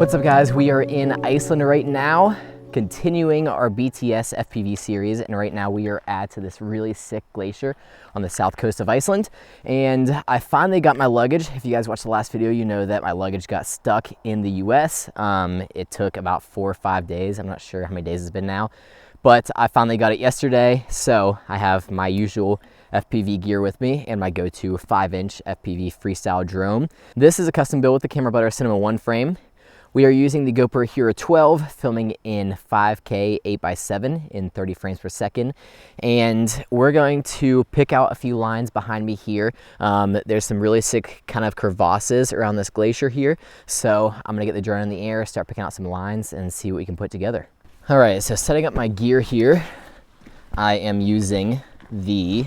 What's up guys, we are in Iceland right now, continuing our BTS FPV series, and right now we are at this really sick glacier on the south coast of Iceland. And I finally got my luggage. If you guys watched the last video, you know that my luggage got stuck in the US. It took about 4 or 5 days. I'm not sure how many days it's been now, but I finally got it yesterday. So I have my usual FPV gear with me and my go-to 5-inch FPV freestyle drone. This is a custom build with the Camera Butter Cinema 1 frame. We are using the GoPro Hero 12, filming in 5K 8x7 in 30 frames per second. And we're going to pick out a few lines behind me here. There's some really sick kind of crevasses around this glacier here. So I'm gonna get the drone in the air, start picking out some lines and see what we can put together. All right, so setting up my gear here, I am using the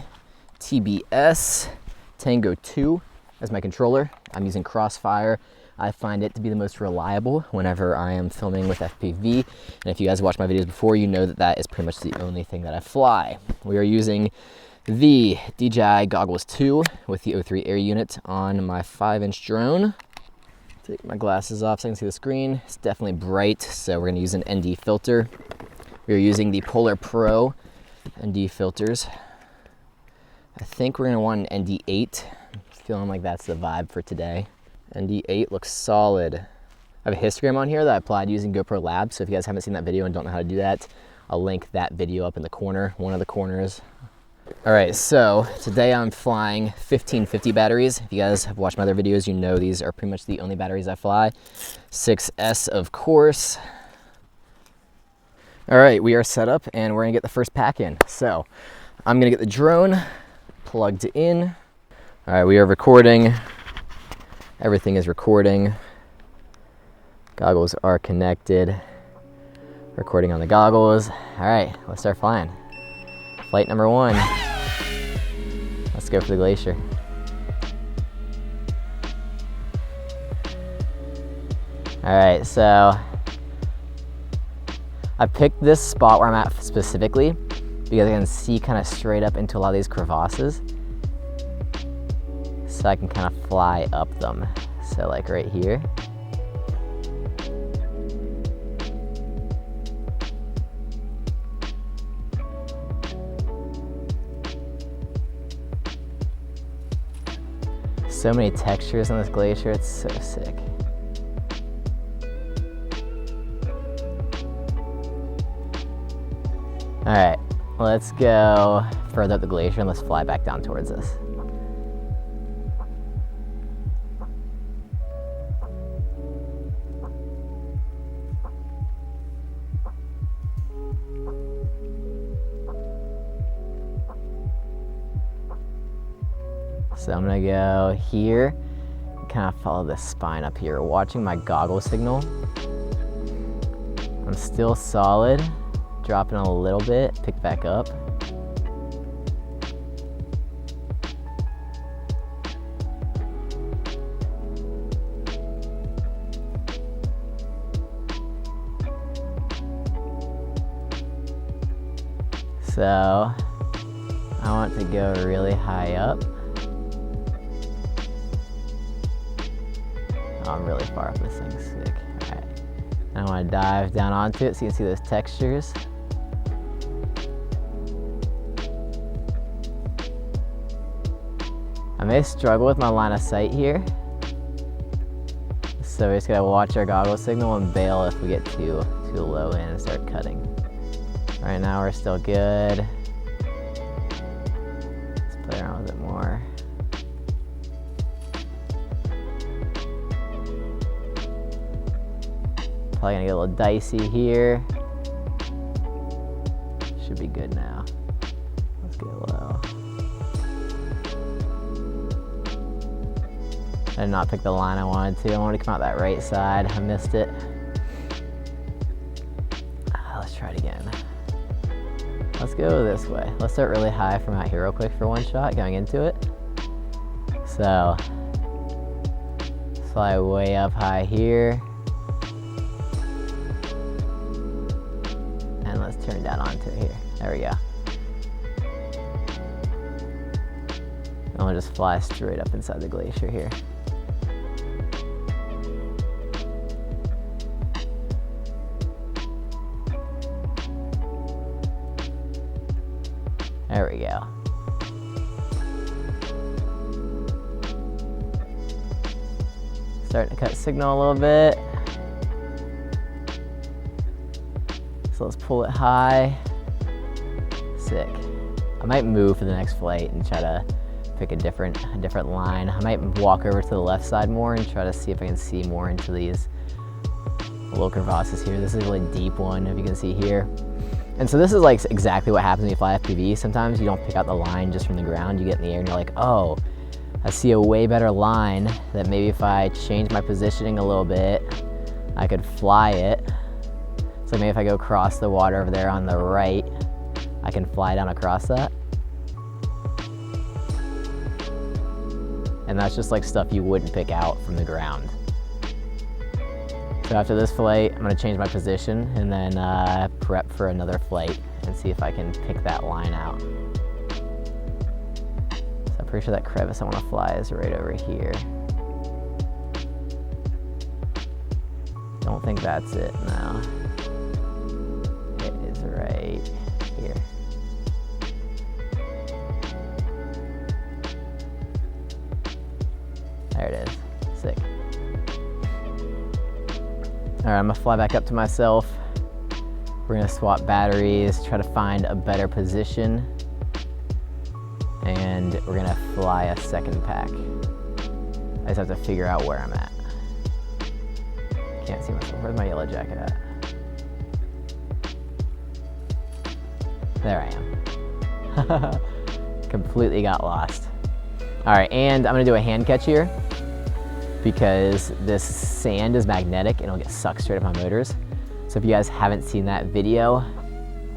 TBS Tango 2 as my controller. I'm using Crossfire. I find it to be the most reliable whenever I am filming with FPV. And if you guys watched my videos before, you know that that is pretty much the only thing that I fly. We are using the DJI Goggles 2 with the O3 Air unit on my 5-inch drone. Take my glasses off so I can see the screen. It's definitely bright, so we're gonna use an ND filter. We are using the Polar Pro ND filters. I think we're gonna want an ND8. I'm feeling like that's the vibe for today. ND8 looks solid. I have a histogram on here that I applied using GoPro Labs, so if you guys haven't seen that video and don't know how to do that, I'll link that video up in the corner, one of the corners. All right, so today I'm flying 1550 batteries. If you guys have watched my other videos, you know these are pretty much the only batteries I fly. 6S, of course. All right, we are set up and we're gonna get the first pack in. So I'm gonna get the drone plugged in. All right, we are recording. Everything is recording. Goggles are connected. Recording on the goggles. All right, let's start flying. Flight number 1. Let's go for the glacier. All right, so I picked this spot where I'm at specifically because I can see kind of straight up into a lot of these crevasses. So I can kind of fly up them. So like right here. So many textures on this glacier, it's so sick. All right, let's go further up the glacier and let's fly back down towards us. So I'm gonna go here, kind of follow this spine up here, watching my goggle signal. I'm still solid, dropping a little bit, pick back up. So I want to go really high up. Oh, I'm really far up, this thing's sick. All right, I want to dive down onto it so you can see those textures. I may struggle with my line of sight here, so we're just gonna watch our goggle signal and bail if we get too low in and start cutting. Right now we're still good. Let's play around with it more. Probably gonna get a little dicey here. Should be good now. Let's get low. I did not pick the line I wanted to. I wanted to come out that right side. I missed it. Let's try it again. Let's go this way. Let's start really high from out here real quick for one shot going into it. So, fly way up high here. And let's turn down onto it here. There we go. I'm gonna just fly straight up inside the glacier here. There we go. Starting to cut signal a little bit. So let's pull it high. Sick. I might move for the next flight and try to pick a different line. I might walk over to the left side more and try to see if I can see more into these little crevasses here. This is a really deep one, if you can see here. And so this is like exactly what happens when you fly FPV. Sometimes you don't pick out the line just from the ground. You get in the air and you're like, oh, I see a way better line that maybe if I change my positioning a little bit, I could fly it. So maybe if I go across the water over there on the right, I can fly down across that. And that's just like stuff you wouldn't pick out from the ground. So after this flight, I'm gonna change my position and then prep for another flight and see if I can pick that line out. So I'm pretty sure that crevice I wanna fly is right over here. Don't think that's it, no. It is right here. There it is, sick. All right, I'm gonna fly back up to myself. We're gonna swap batteries, try to find a better position, and we're gonna fly a second pack. I just have to figure out where I'm at. Can't see myself. Where's my yellow jacket at? There I am. Completely got lost. All right, and I'm gonna do a hand catch here because this sand is magnetic and it'll get sucked straight up my motors. So if you guys haven't seen that video,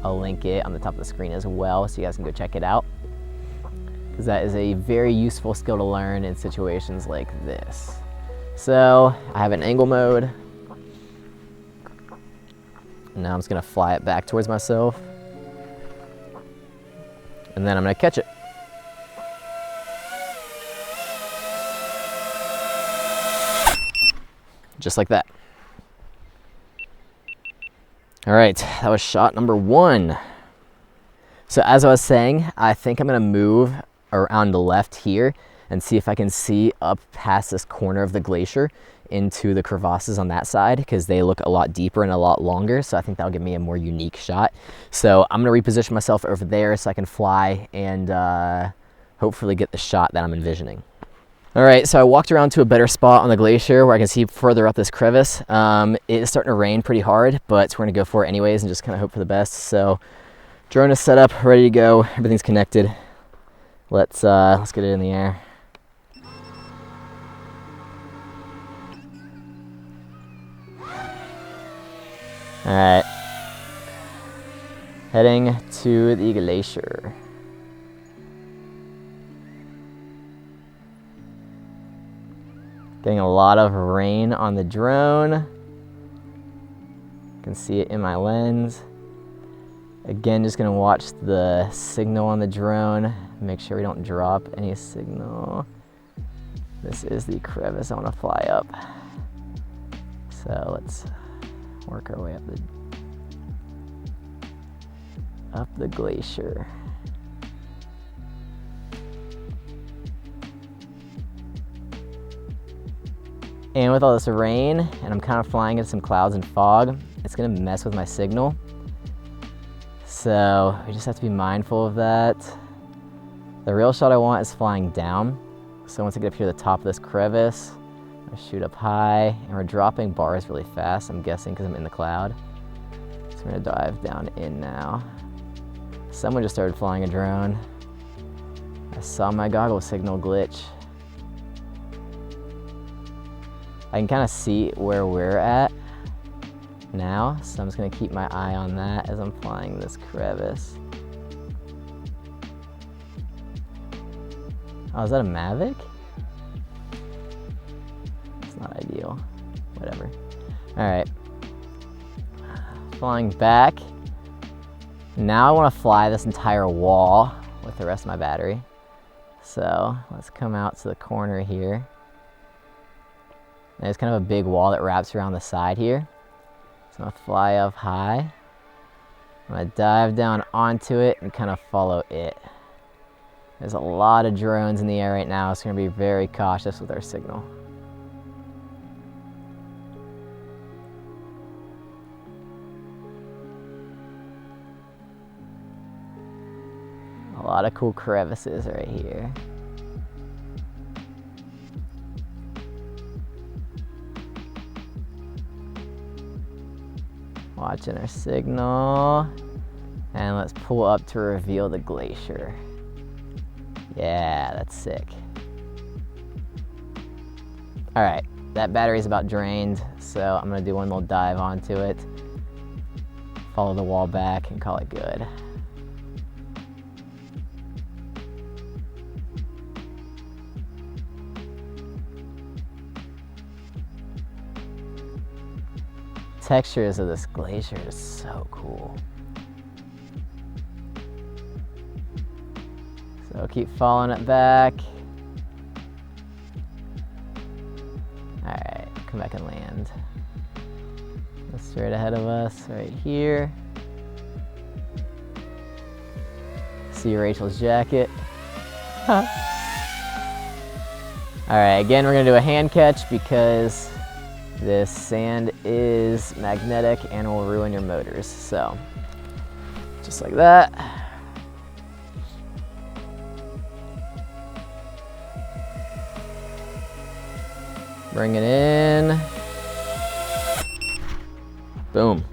I'll link it on the top of the screen as well so you guys can go check it out. Because that is a very useful skill to learn in situations like this. So I have an angle mode. Now I'm just gonna fly it back towards myself. And then I'm gonna catch it. Just like that. All right, that was shot number 1. So as I was saying, I think I'm gonna move around the left here and see if I can see up past this corner of the glacier into the crevasses on that side because they look a lot deeper and a lot longer. So I think that'll give me a more unique shot. So I'm gonna reposition myself over there so I can fly and hopefully get the shot that I'm envisioning. All right, so I walked around to a better spot on the glacier where I can see further up this crevice. It is starting to rain pretty hard, but we're gonna go for it anyways and just kind of hope for the best. So drone is set up, ready to go. Everything's connected. Let's get it in the air. All right, heading to the glacier. Getting a lot of rain on the drone. You can see it in my lens. Again, just gonna watch the signal on the drone. Make sure we don't drop any signal. This is the crevice I wanna fly up. So let's work our way up the glacier. And with all this rain, and I'm kind of flying into some clouds and fog, it's gonna mess with my signal. So we just have to be mindful of that. The real shot I want is flying down. So once I get up here to the top of this crevice, I shoot up high, and we're dropping bars really fast, I'm guessing because I'm in the cloud. So I'm gonna dive down in now. Someone just started flying a drone. I saw my goggle signal glitch. I can kind of see where we're at now, so I'm just gonna keep my eye on that as I'm flying this crevice. Oh, is that a Mavic? It's not ideal, whatever. All right, flying back. Now I wanna fly this entire wall with the rest of my battery. So let's come out to the corner here. There's kind of a big wall that wraps around the side here. So I'm gonna fly up high. I'm gonna dive down onto it and kind of follow it. There's a lot of drones in the air right now, so we're gonna be very cautious with our signal. A lot of cool crevices right here. Watching our signal. And let's pull up to reveal the glacier. Yeah, that's sick. All right, that battery's about drained, so I'm gonna do one little dive onto it, follow the wall back, and call it good. Textures of this glacier is so cool. So keep following it back. All right, come back and land. Straight ahead of us, right here. See Rachel's jacket. All right, again, we're gonna do a hand catch because this sand is magnetic and will ruin your motors. So, just like that. Bring it in. Boom.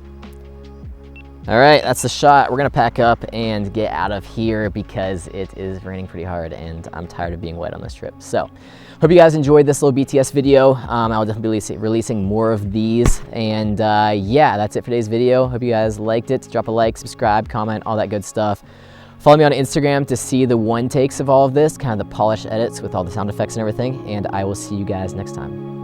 All right, that's the shot. We're gonna pack up and get out of here because it is raining pretty hard and I'm tired of being wet on this trip. So, hope you guys enjoyed this little BTS video. I'll definitely be releasing more of these. And yeah, that's it for today's video. Hope you guys liked it. Drop a like, subscribe, comment, all that good stuff. Follow me on Instagram to see the one takes of all of this, kind of the polished edits with all the sound effects and everything. And I will see you guys next time.